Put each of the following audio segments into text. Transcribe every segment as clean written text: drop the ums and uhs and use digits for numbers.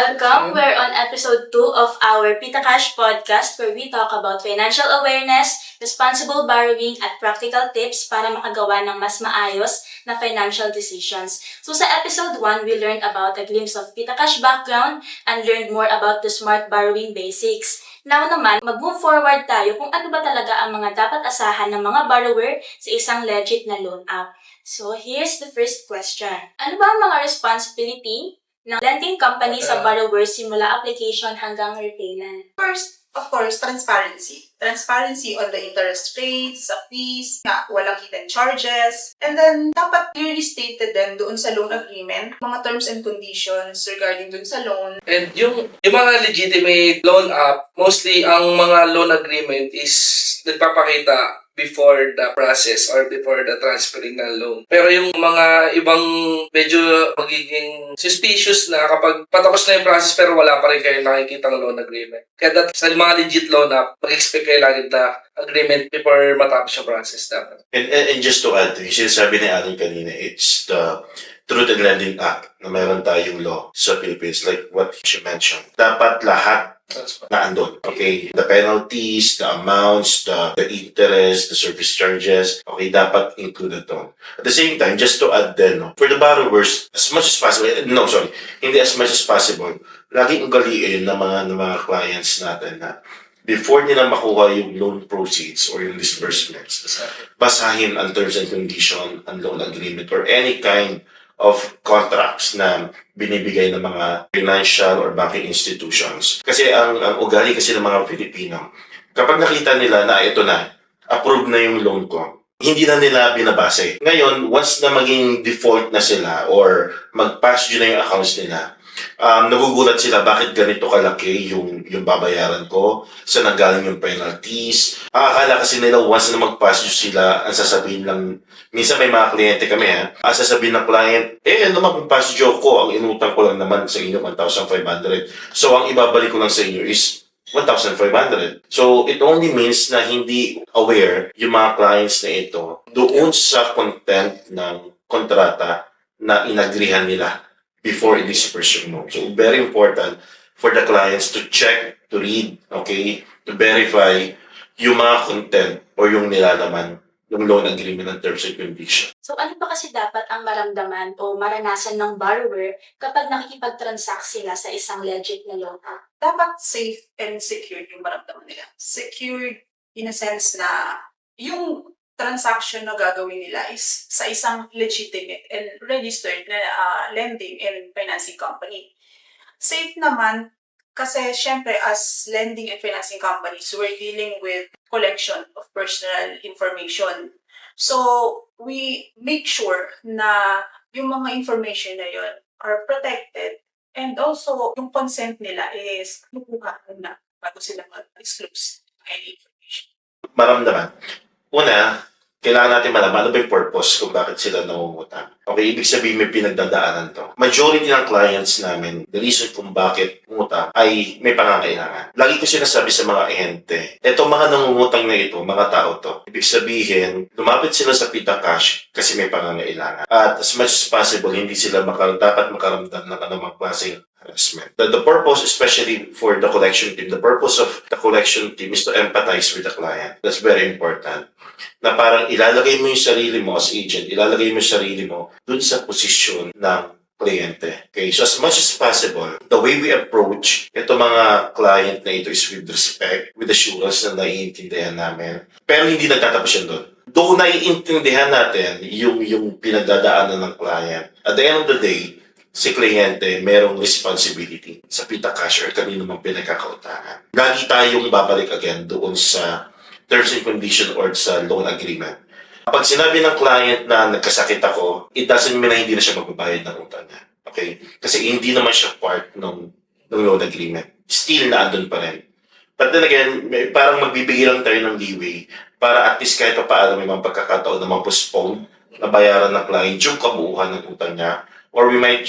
Welcome! We're on episode 2 of our Pita Cash podcast where we talk about financial awareness, responsible borrowing, at practical tips para makagawa ng mas maayos na financial decisions. So sa episode 1, we learned about a glimpse of Pita Cash background and learned more about the smart borrowing basics. Now naman, mag-move forward tayo kung ano ba talaga ang mga dapat asahan ng mga borrower sa isang legit na loan app. So here's the first question. Ano ba ang mga responsibility ng lending company sa borrower simula application hanggang repayment? First, of course, transparency. Transparency on the interest rates, fees, walang hidden charges. And then, dapat clearly stated din doon sa loan agreement, mga terms and conditions regarding doon sa loan. And yung mga legitimate loan app, mostly ang mga loan agreement is nagpapakita before the process or before the transferring ng loan. Pero yung mga ibang medyo magiging suspicious na kapag patapos na yung process pero wala pa rin kayo nakikita ng loan agreement. Kaya sa mga legit loan app, mag-expect kayo lagi na agreement before matapos yung process dapat. And just to add, yung sinasabi ni Alan kanina, it's the Truth in Lending Act na meron tayong law sa Philippines, like what she mentioned. Dapat lahat na andun. Okay, the penalties, the amounts, the interest, the service charges, okay, dapat included doon. At the same time, just to add then, for the borrowers, as much as possible, hindi as much as possible, laging ugaliin ng mga clients natin na before nila makuha yung loan proceeds or yung disbursements, basahin ang terms and condition, ang loan agreement, or any kind of contracts na binibigay ng mga financial or banking institutions. Kasi ang ugali kasi ng mga Filipino, kapag nakita nila na ito na, approve na yung loan ko, hindi na nila binabase. Ngayon, once na maging default na sila or mag-pass due na yung accounts nila, nagugulat sila bakit ganito kalaki yung babayaran ko, saan nanggaling yung penalties. Akala kasi nila once na mag-pass due sila, ang sasabihin lang, minsan may mga kliyente kami ang sasabihin ng client, ano mag-pass due ko, ang inutang ko lang naman sa inyo 1,500. So ang ibabalik ko lang sa inyo is 1,500. So it only means na hindi aware yung mga clients na ito doon sa content ng kontrata na inagrihan nila before i-disperse yung loan. So, very important for the clients to check, to read, okay, to verify yung mga content or yung nilalaman ng loan agreement and terms and conditions. So ano ba kasi dapat ang maramdaman o maranasan ng borrower kapag nakikipag-transact sila sa isang legit na loan app? Dapat safe and secured yung maramdaman nila. Secured in a sense na yung transaction na gagawin nila is sa isang legitimate and registered na lending and financing company. Safe naman kasi syempre as lending and financing companies, we're dealing with collection of personal information. So, we make sure na yung mga information na yun are protected and also yung consent nila is lukuha na bago sila mag-disclose any information. Maramdaman. Una, kailangan natin malaman ano ba yung purpose kung bakit sila nangungutang. Okay, ibig sabihin may pinagdadaanan to. Majority ng clients namin, the reason kung bakit umutang ay may pangangailangan. Lagi ko sinasabi sa mga ahente, etong mga nangungutang na ito, mga tao to, ibig sabihin, lumapit sila sa Pita Cash kasi may pangangailangan. At as much as possible, hindi sila dapat makaramdam ng anumang klaseng harassment. The purpose, especially for the collection team, the purpose of the collection team is to empathize with the client. That's very important. Na parang ilalagay mo yung sarili mo as agent, ilalagay mo yung sarili mo dun sa posisyon ng kliyente. Okay, so as much as possible, the way we approach ito mga client na ito is with respect, with assurance na naiintindihan namin. Pero hindi nagtatapos yan doon. Doon naiintindihan natin yung pinagdadaanan ng client. At the end of the day, si kliyente merong responsibility sa Pita Cash or kanino mang pinagkakautangan. Lagi tayong babalik again doon sa terms and condition or sa loan agreement. Pag sinabi ng client na nagkasakit ako, it doesn't mean na hindi na siya magbabayad ng utang niya. Okay? Kasi hindi naman siya part ng loan agreement. Still na andun pa rin. But then again, parang magbibigay lang tayo ng leeway para at least kahit pa paano may mga pagkakataon na ma-postpone na bayaran ng client yung kabuuan ng utang niya. Or we might,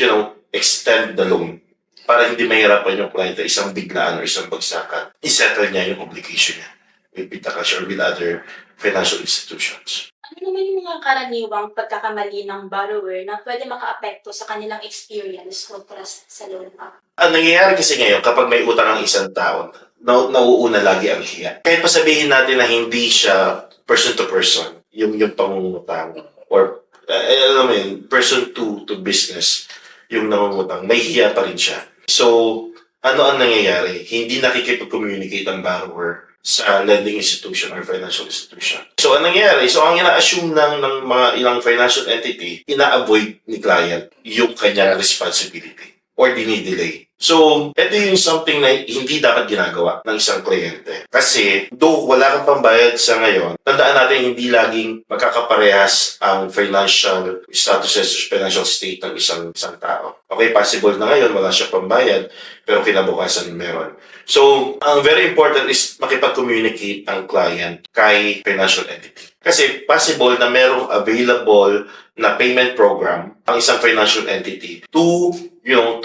extend the loan para hindi mahirapan yung client na isang biglaan or isang bagsakan. I-settle niya yung obligation niya with Pita Cash or with other financial institutions. Ano naman yung mga karaniwang pagkakamali ng borrower na pwede makaapekto sa kanilang experience o trust sa loan app? Ang nangyayari kasi ngayon, kapag may utang ang isang tao, nauuna lagi ang hiya. Kahit pa sabihin natin na hindi siya person to person, yung pangungutang, or alam mo yun, person to business, yung nangungutang, may hiya pa rin siya. So, ano ang nangyayari? Hindi nakikipag-communicate ang borrower sa lending institution or financial institution. So, ang nangyayari? So, ang ina-assume ng mga ilang financial entity, ina-avoid ni client yung kanyang responsibility or dinidelay. So, ito yung something na hindi dapat ginagawa ng isang kliyente. Kasi, though wala kang pambayad sa ngayon, tandaan natin hindi laging magkakaparehas ang financial status, financial state ng isang tao. Okay, possible na ngayon wala siya pambayad, pero kinabukasan meron. So, ang very important is makipag-communicate ang client kay financial entity. Kasi possible na merong available na payment program ang isang financial entity to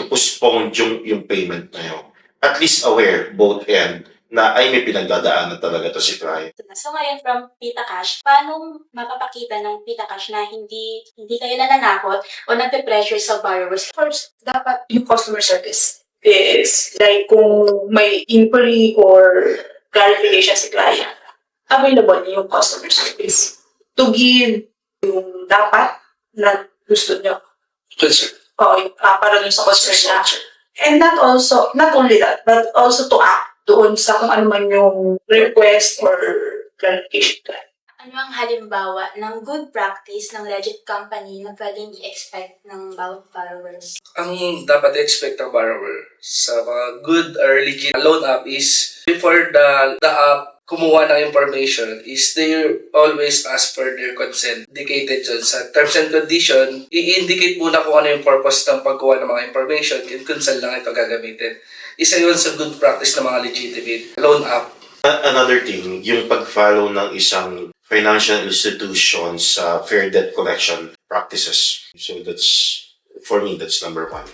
postpone yung payment na yun. At least aware, both end, na ay may pinagdadaanan talaga to si client. So ngayon from PitaCash, paano mapapakita ng PitaCash na hindi kayo nananakot o nagpe-pressure sa borrowers? First, dapat yung customer service is like kung may inquiry or clarification si client, available yung customer service to give yung dapat na gusto nyo. Concern. Para dun sa concern na. And not only that, but also to act doon sa kung ano man yung request or clarification client. Ano ang halimbawa ng good practice ng legit company na pwedeng i-expect ng bawat borrowers? Ang dapat i-expect ng borrower sa mga good or legit loan app is before the app kumuha ng information is they always ask for their consent. Indicated dyan sa terms and condition, i-indicate muna kung ano yung purpose ng pagkuha ng mga information and kung saan lang ito gagamitin. Isa yun sa good practice ng mga legitimate loan app. Another thing, yung pag-follow ng isang financial institution sa fair debt collection practices. So for me, that's number one.